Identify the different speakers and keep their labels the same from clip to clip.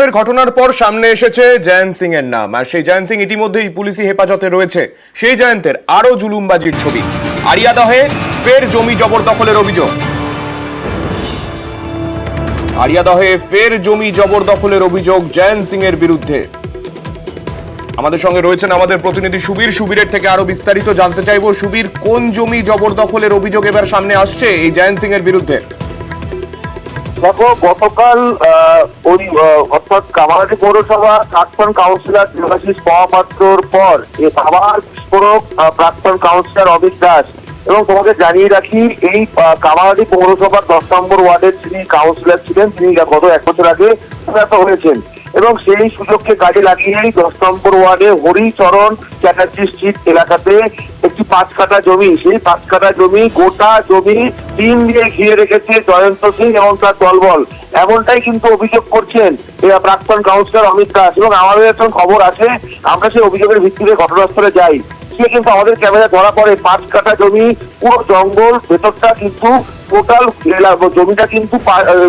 Speaker 1: এর ঘটনার পর সামনে এসেছে জয়ন্ত সিং এর নাম, আর সেই জয়ন্ত সিং ইতিমধ্যেই পুলিশি হেফাজতে রয়েছে। সেই জয়ন্তের আরো জুলুমবাজির ছবি। আরিয়াদহে ফের জমি জবরদখলের অভিযোগ। আরিয়াদহে ফের জমি জবরদখলের অভিযোগ জয়ন্ত সিং এর বিরুদ্ধে। আমাদের সঙ্গে রয়েছেন আমাদের প্রতিনিধি সুবীর। সুবীরের থেকে আরো বিস্তারিত জানতে চাইবো। সুবীর, কোন জমি জবরদখলের অভিযোগ এবার সামনে আসছে এই জয়ন্ত সিং এর বিরুদ্ধে?
Speaker 2: দেখো, গতকাল ওই অর্থাৎ কামারহাটি পৌরসভা প্রাক্তন কাউন্সিলর দেবাশিস মহাপাত্রর পর আবার বিস্ফোরক প্রাক্তন কাউন্সিলর অমিত দাস। এবং তোমাকে জানিয়ে রাখি, এই কামারহাটি পৌরসভার 10 নম্বর ওয়ার্ডের যিনি কাউন্সিলর ছিলেন, তিনি গত 1 বছর আগে প্রয়াত হয়েছেন। এবং সেই সুযোগকে কাজে লাগিয়েই 10 নম্বর ওয়ার্ডে হরিচরণ চ্যাটার্জি স্ট্রিট এলাকাতে একটি 5 কাঠা জমি, সেই 5 কাঠা জমি গোটা জমি টিন দিয়ে ঘিরে রেখেছে জয়ন্ত সিং এবং তার দলবল। এমনটাই কিন্তু অভিযোগ করছেন প্রাক্তন কাউন্সিলর অমিত দাস। এবং আমাদের এখন খবর আছে, আমরা সেই অভিযোগের ভিত্তিতে ঘটনাস্থলে যাই। সে কিন্তু আমাদের ক্যামেরা ধরা পড়ে 5 কাঠা জমি, পুরো জঙ্গল, ভেতরটা কিন্তু টোটাল জমিটা কিন্তু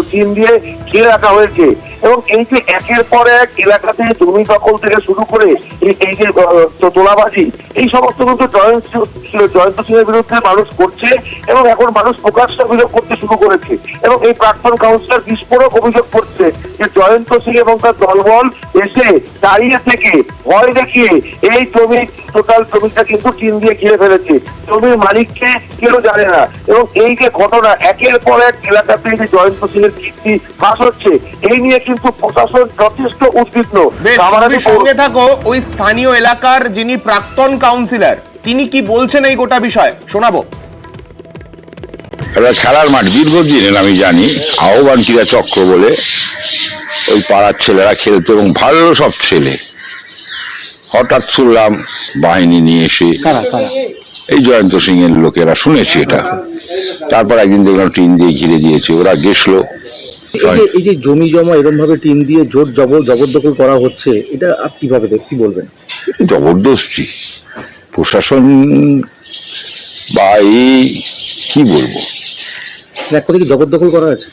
Speaker 2: টিন দিয়ে ঘিরে রাখা হয়েছে। এবং এই যে একের পর এক এলাকাতে জমি দখল থেকে শুরু করে এই যে তোলাবাজি, এই সমস্ত কিন্তু জয়ন্ত সিং এর বিরুদ্ধে মানুষ করছে এবং এখন মানুষ প্রকাশ্যে অভিযোগ করতে শুরু করেছে। এবং এই প্রাক্তন কাউন্সিলর বিস্ফোরক অভিযোগ করছে যে জয়ন্ত সিং এবং তার দলবল এসে দাঁড়িয়ে থেকে ভয় দেখিয়ে এই জমি টোটাল জমিটা কিন্তু টিন দিয়ে ঘিরে ফেলেছে। জমির মালিককে কেউ জানে না। এবং এই যে ঘটনা একের পর এক এলাকাতে যে জয়ন্ত সিং এর কীর্তি ফাঁস হচ্ছে, এই নিয়ে কিন্তু প্রশাসন যথেষ্ট উদ্বিগ্ন।
Speaker 1: সঙ্গে থাকো, ওই স্থানীয় এলাকার যিনি প্রাক্তন কাউন্সিলর, তিনি কি বলছেন এই গোটা বিষয় শোনাবো।
Speaker 3: খেলার মাঠ দীর্ঘদিনের আমি জানি, আহ্বান ক্রীড়া চক্র বলে ওই পাড়ার ছেলেরা খেলতো এবং ভালো সব ছেলে। হঠাৎ শুনলাম বাহিনী নিয়ে এসে এই জয়ন্ত সিং এর লোকেরা, শুনেছি এটা। তারপর একদিন দেখলাম টিন দিয়ে ঘিরে দিয়েছে, ওরা গেছলো।
Speaker 4: এই যে জমি জমা এরকম ভাবে টিন দিয়ে জোর জবরদখল করা হচ্ছে, এটা আপনি কিভাবে কি বলবেন?
Speaker 3: জবরদস্তি প্রশাসন বা এই কি বলবো,
Speaker 4: এক কথা কি জবরদখল করা আছে?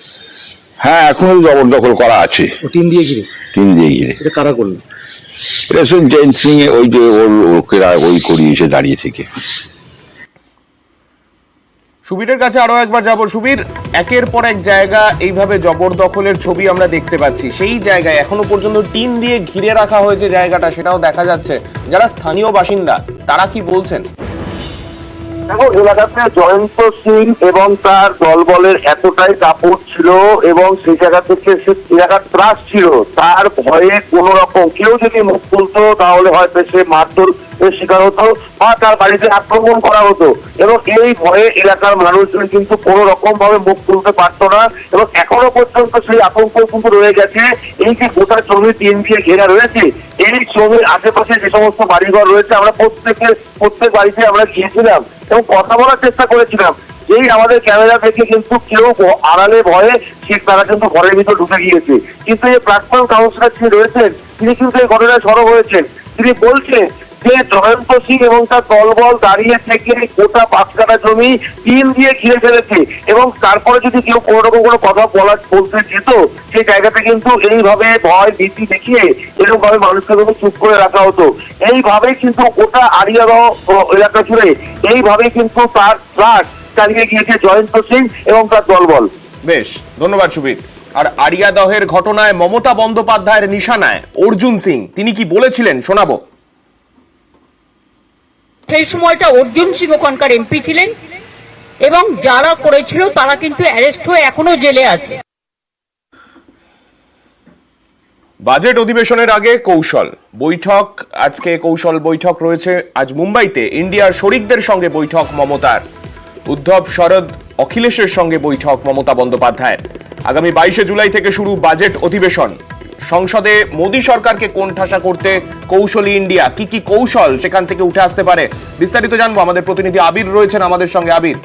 Speaker 3: হ্যাঁ, এখনো জবরদখল করা আছে
Speaker 4: টিন দিয়ে ঘিরে। এটা কারা করলো?
Speaker 3: এটা শুধু জয়ন্ত সিং ওই যে ওর লোকেরা ওই করিয়েছে দাঁড়িয়ে থেকে।
Speaker 1: সুবীরের কাছে আরো একবার যাব। সুবীর, একের পর এক জায়গা এইভাবে জবরদখলের ছবি আমরা দেখতে পাচ্ছি। সেই জায়গায় এখনো পর্যন্ত টিন দিয়ে ঘিরে রাখা হয়েছে জায়গাটা, সেটাও দেখা যাচ্ছে। যারা স্থানীয় বাসিন্দা তারা কি বলছেন?
Speaker 2: দেখো, এলাকাতে জয়ন্ত সিং এবং তার দলবলের এতটাই দাপট ছিল এবং সেই জায়গা থেকে সে এলাকার ত্রাস ছিল। তার ভয়ে কোন রকম কেউ যদি মুখ খুলতো তাহলে হয়তো সে মারধর শিকার হতো বা তার বাড়িতে আক্রমণ করা হতো। এবং এই ভয়ে এলাকার মানুষজন কিন্তু কোন রকম ভাবে মুখ খুলতে পারতো না। এবং এখনো পর্যন্ত সেই আতঙ্ক কিন্তু রয়ে গেছে। এই যে গোটা জমি টিন দিয়ে ঘেরা রয়েছে, এই জমির আশেপাশে যে সমস্ত বাড়িঘর রয়েছে, আমরা প্রত্যেক বাড়িতে আমরা গিয়েছিলাম এবং কথা বলার চেষ্টা করেছিলাম। এই আমাদের ক্যামেরা দেখে কিন্তু কেউ আড়ালে ভয়ে তারা কিন্তু ঘরের ভিতর ঢুকে গিয়েছে। কিন্তু এই প্রাক্তন কাউন্সিলর যিনি রয়েছেন, তিনি কিন্তু এই ঘটনায় সরব হয়েছেন। তিনি বলছেন যে জয়ন্ত সিং এবং তার দলবল দাঁড়িয়ে থেকে গোটা 5 কাঠা জমি টিন দিয়ে ঘিরে ফেলেছে। এবং তারপরে যদি কেউ কোনো রকম কোনো কথা বলতে যেত, সেই জায়গাটা কিন্তু এইভাবে ভয় ভীতি দেখিয়ে এরকম ভাবে মানুষকে কিন্তু চুপ করে রাখা হতো। এইভাবেই কিন্তু গোটা আরিয়াদহ এলাকা জুড়ে এইভাবেই কিন্তু তার ট্রাক চালিয়ে গিয়েছে জয়ন্ত সিং এবং তার দলবল।
Speaker 1: বেশ, ধন্যবাদ সুবীর। আর আরিয়াদহের ঘটনায় মমতা বন্দ্যোপাধ্যায়ের নিশানায় অর্জুন সিং, তিনি কি বলেছিলেন শোনাবো।
Speaker 5: সেই সময়টা অর্জুন সিং ওখানকার এমপি ছিলেন এবং যারা করেছিল তারা কিন্তু অ্যারেস্ট হয়ে এখনো জেলে আছে।
Speaker 1: বাজেট অধিবেশনের আগে কৌশল বৈঠক, আজকে কৌশল বৈঠক রয়েছে। আজ মুম্বাইতে ইন্ডিয়ার শরিকদের সঙ্গে বৈঠক মমতার। উদ্ধব, শরদ, অখিলেশের সঙ্গে বৈঠক মমতা বন্দ্যোপাধ্যায়ের। আগামী 22শে জুলাই থেকে শুরু বাজেট অধিবেশন। সংসদে মোদী সরকারকে কোণঠাসা করতে কৌশলী ইন্ডিয়া, কি কি কৌশল সেখান থেকে উঠে আসতে পারে, বিস্তারিত জানবো। আমাদের প্রতিনিধি আবির রয়েছেন আমাদের সঙ্গে। আবির,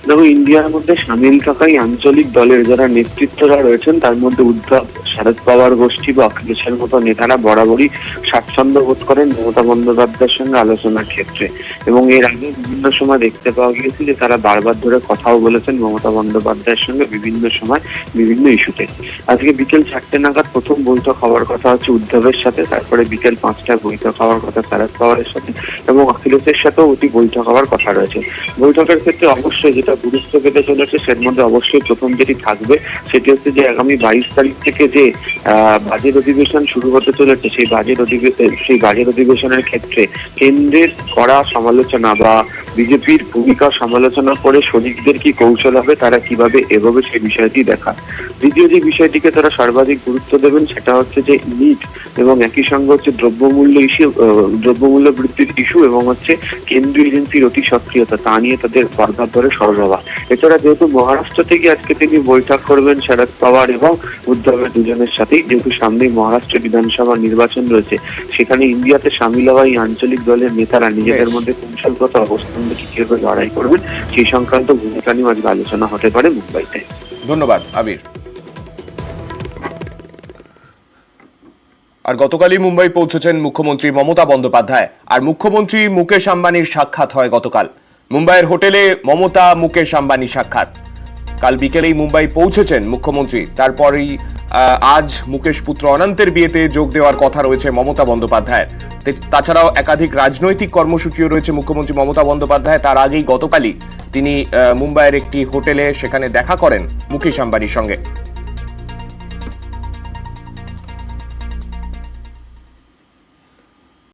Speaker 6: দেখো, ইন্ডিয়ার মধ্যে সামিল থাকা আঞ্চলিক দলের যারা নেতৃত্বরা রয়েছেন, তার মধ্যে উদ্ধব,
Speaker 2: শরদ পাওয়ার গোষ্ঠী বা অখিলেশের মতো নেতারা বরাবরই স্বাচ্ছন্দ্য বোধ করেন মমতা বন্দ্যোপাধ্যায়ের সঙ্গে আলোচনার ক্ষেত্রে, এবং এর আগে বিভিন্ন সময় দেখতে পাওয়া গিয়েছে যে তারা বারবার ধরে কথাও বলেছেন মমতা বন্দ্যোপাধ্যায়ের সঙ্গে বিভিন্ন সময় বিভিন্ন ইস্যুতে। আজকে বিকেল 4টে নাগাদ প্রথম বৈঠক হওয়ার কথা হচ্ছে উদ্ধবের সাথে, তারপরে বিকেল 5টায় বৈঠক হওয়ার কথা শরদ পাওয়ারের সাথে, এবং অখিলেশের সাথেও অতি বৈঠক হওয়ার কথা রয়েছে। বৈঠকের ক্ষেত্রে অবশ্যই যেটা গুরুত্ব পেতে চলেছে সের মধ্যে অবশ্যই প্রথম যেটি থাকবে সেটি হচ্ছে যে আগামী 22 তারিখ থেকে যে বাজেট অধিবেশন শুরু হতে চলেছে, সেই বাজেট অধিবেশনের ক্ষেত্রে কেন্দ্রের করা সমালোচনা বা বিজেপির ভূমিকা সমালোচনা করে শরিকদের কি কৌশল হবে, তারা কিভাবে এগোবে সেই বিষয়টি দেখা। দ্বিতীয় যে বিষয়টিকে তারা সর্বাধিক গুরুত্ব দেবেন সেটা হচ্ছে যে নিট, এবং একই সঙ্গে হচ্ছে দ্রব্যমূল্য বৃদ্ধির ইস্যু, এবং হচ্ছে কেন্দ্রীয় এজেন্সির অতি সক্রিয়তা, তা নিয়ে তাদের বারবার ধরে সরব। এছাড়া যেহেতু মহারাষ্ট্র থেকে আজকে তিনি বৈঠক করবেন শরদ পাওয়ার এবং উদ্ধবের দুজনের সাথেই, যেহেতু সামনেই মহারাষ্ট্র বিধানসভা নির্বাচন রয়েছে, সেখানে ইন্ডিয়াতে সামিল হওয়া এই আঞ্চলিক দলের নেতারা নিজেদের মধ্যে কৌশলগত অবস্থান দেখে কিভাবে লড়াই করবেন সেই সংক্রান্ত ভূমিকা নিয়ে আজকে আলোচনা হতে পারে মুম্বাইতে।
Speaker 1: ধন্যবাদ আবির। আর গতকালই মুম্বাই পৌঁছেছেন মুখ্যমন্ত্রী মমতা বন্দ্যোপাধ্যায়, আর মুখ্যমন্ত্রী মুকেশ আম্বানির সাক্ষাৎ হয় গতকাল মুম্বাইয়ের হোটেলে। মমতা মুকেশ আম্বানি সাক্ষাৎ কাল বিকেলেই মুম্বাই পৌঁছেছেন মুখ্যমন্ত্রী। তারপরেই আজ মুকেশ পুত্র অনন্তের বিয়েতে যোগ দেওয়ার কথা রয়েছে মমতা বন্দ্যোপাধ্যায়ের। তাছাড়াও একাধিক রাজনৈতিক কর্মসূচিও রয়েছে মুখ্যমন্ত্রী মমতা বন্দ্যোপাধ্যায়। তার আগেই গতকালই তিনি মুম্বাইয়ের একটি হোটেলে সেখানে দেখা করেন মুকেশ আম্বানির সঙ্গে।